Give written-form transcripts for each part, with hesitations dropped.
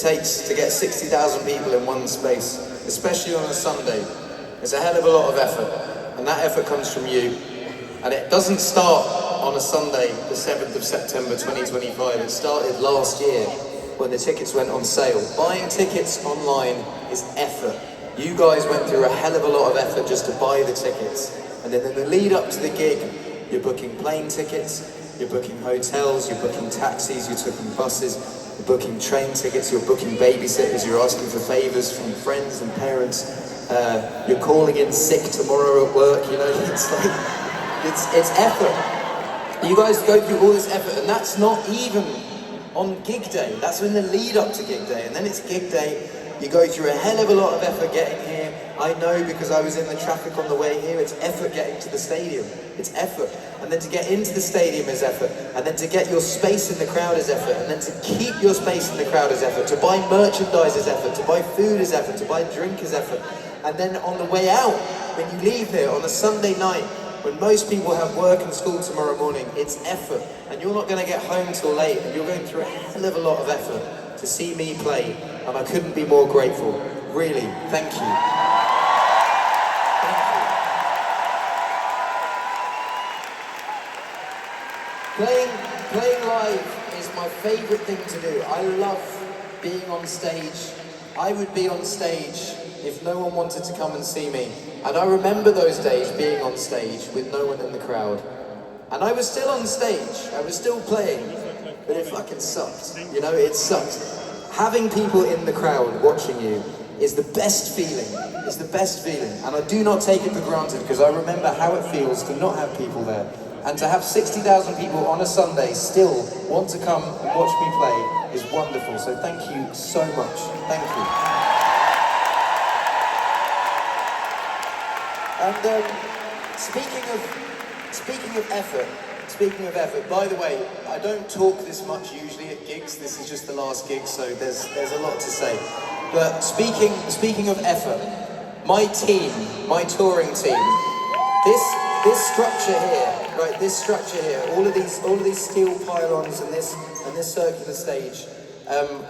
takes to get 60,000 people in one space, especially on a Sunday, is a hell of a lot of effort. And that effort comes from you. And it doesn't start on a Sunday, the 7th of September 2025. It started last year when the tickets went on sale. Buying tickets online is effort. You guys went through a hell of a lot of effort just to buy the tickets. And then in the lead up to the gig, you're booking plane tickets, you're booking hotels, you're booking taxis, you're booking buses, you're booking train tickets, you're booking babysitters, you're asking for favors from friends and parents, you're calling in sick tomorrow at work, you know, it's like, it's effort. You guys go through all this effort, and that's not even on gig day, that's in the lead up to gig day, and then it's gig day. You go through a hell of a lot of effort getting here. I know because I was in the traffic on the way here. It's effort getting to the stadium. It's effort. And then to get into the stadium is effort. And then to get your space in the crowd is effort. And then to keep your space in the crowd is effort. To buy merchandise is effort. To buy food is effort. To buy drink is effort. And then on the way out, when you leave here on a Sunday night, when most people have work and school tomorrow morning, it's effort. And you're not going to get home till late. And you're going through a hell of a lot of effort to see me play. And I couldn't be more grateful. Really, thank you. Thank you. Playing live is my favorite thing to do. I love being on stage. I would be on stage if no one wanted to come and see me. And I remember those days being on stage with no one in the crowd. And I was still on stage, I was still playing, but it fucking sucked. You know, it sucked. Having people in the crowd watching you is the best feeling. It's the best feeling. And I do not take it for granted because I remember how it feels to not have people there. And to have 60,000 people on a Sunday still want to come and watch me play is wonderful. So thank you so much. Thank you. And speaking of effort, by the way, I don't talk this much usually at gigs. This is just the last gig, so there's a lot to say. But speaking of effort, my team, my touring team, this structure here, right? This structure here, all of these steel pylons and this circular stage.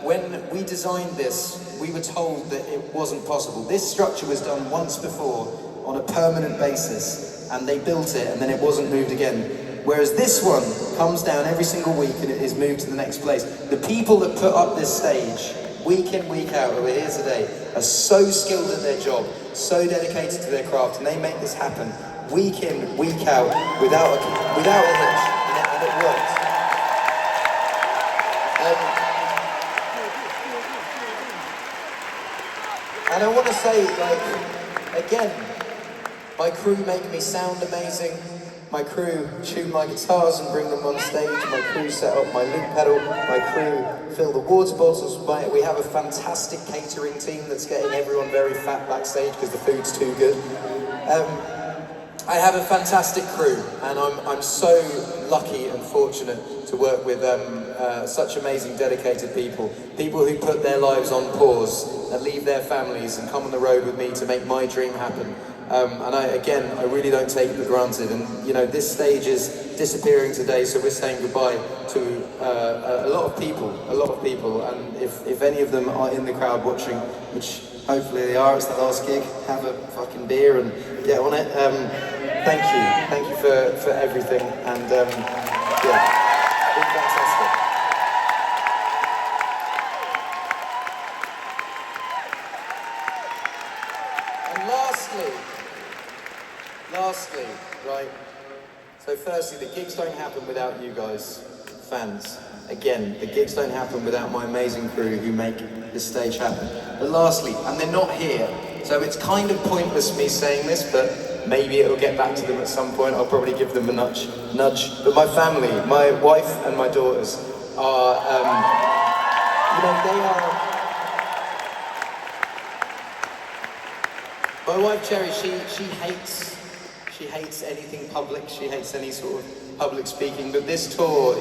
When we designed this, we were told that it wasn't possible. This structure was done once before on a permanent basis, and they built it, and then it wasn't moved again. Whereas this one comes down every single week and it is moved to the next place. The people that put up this stage, week in, week out, who are here today, are so skilled at their job, so dedicated to their craft, and they make this happen week in, week out, without a hitch, and it works. And I want to say, like, again, my crew make me sound amazing. My crew tune my guitars and bring them on stage. My crew set up my loop pedal. My crew fill the water bottles. We have a fantastic catering team that's getting everyone very fat backstage because the food's too good. I have a fantastic crew, and I'm so lucky and fortunate to work with such amazing, dedicated people. People who put their lives on pause and leave their families and come on the road with me to make my dream happen. And I really don't take it for granted. And you know, this stage is disappearing today, so we're saying goodbye to a lot of people. And if any of them are in the crowd watching, which hopefully they are, it's the last gig, have a fucking beer and get on it. Thank you for everything. And yeah, been fantastic. And lastly, right, so firstly, the gigs don't happen without you guys, fans. Again, the gigs don't happen without my amazing crew who make this stage happen. But lastly, and they're not here, so it's kind of pointless me saying this, but maybe it'll get back to them at some point. I'll probably give them a nudge. But my family, my wife and my daughters are, they are... My wife Cherry, she hates anything public. She hates any sort of public speaking. But this tour,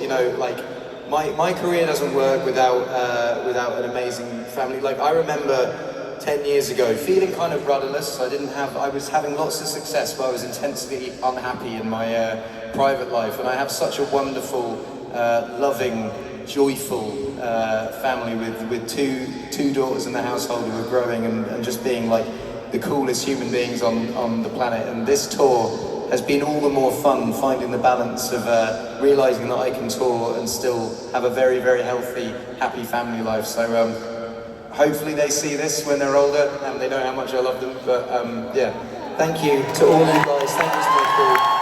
my career doesn't work without an amazing family. Like, I remember 10 years ago feeling kind of rudderless. I was having lots of success, but I was intensely unhappy in my private life. And I have such a wonderful, loving joyful family with two daughters in the household who are growing and just being like the coolest human beings on the planet. And this tour has been all the more fun, finding the balance of realizing that I can tour and still have a very, very healthy, happy family life. So hopefully they see this when they're older and they know how much I love them. But yeah, thank you to all you guys. Thank you to my crew.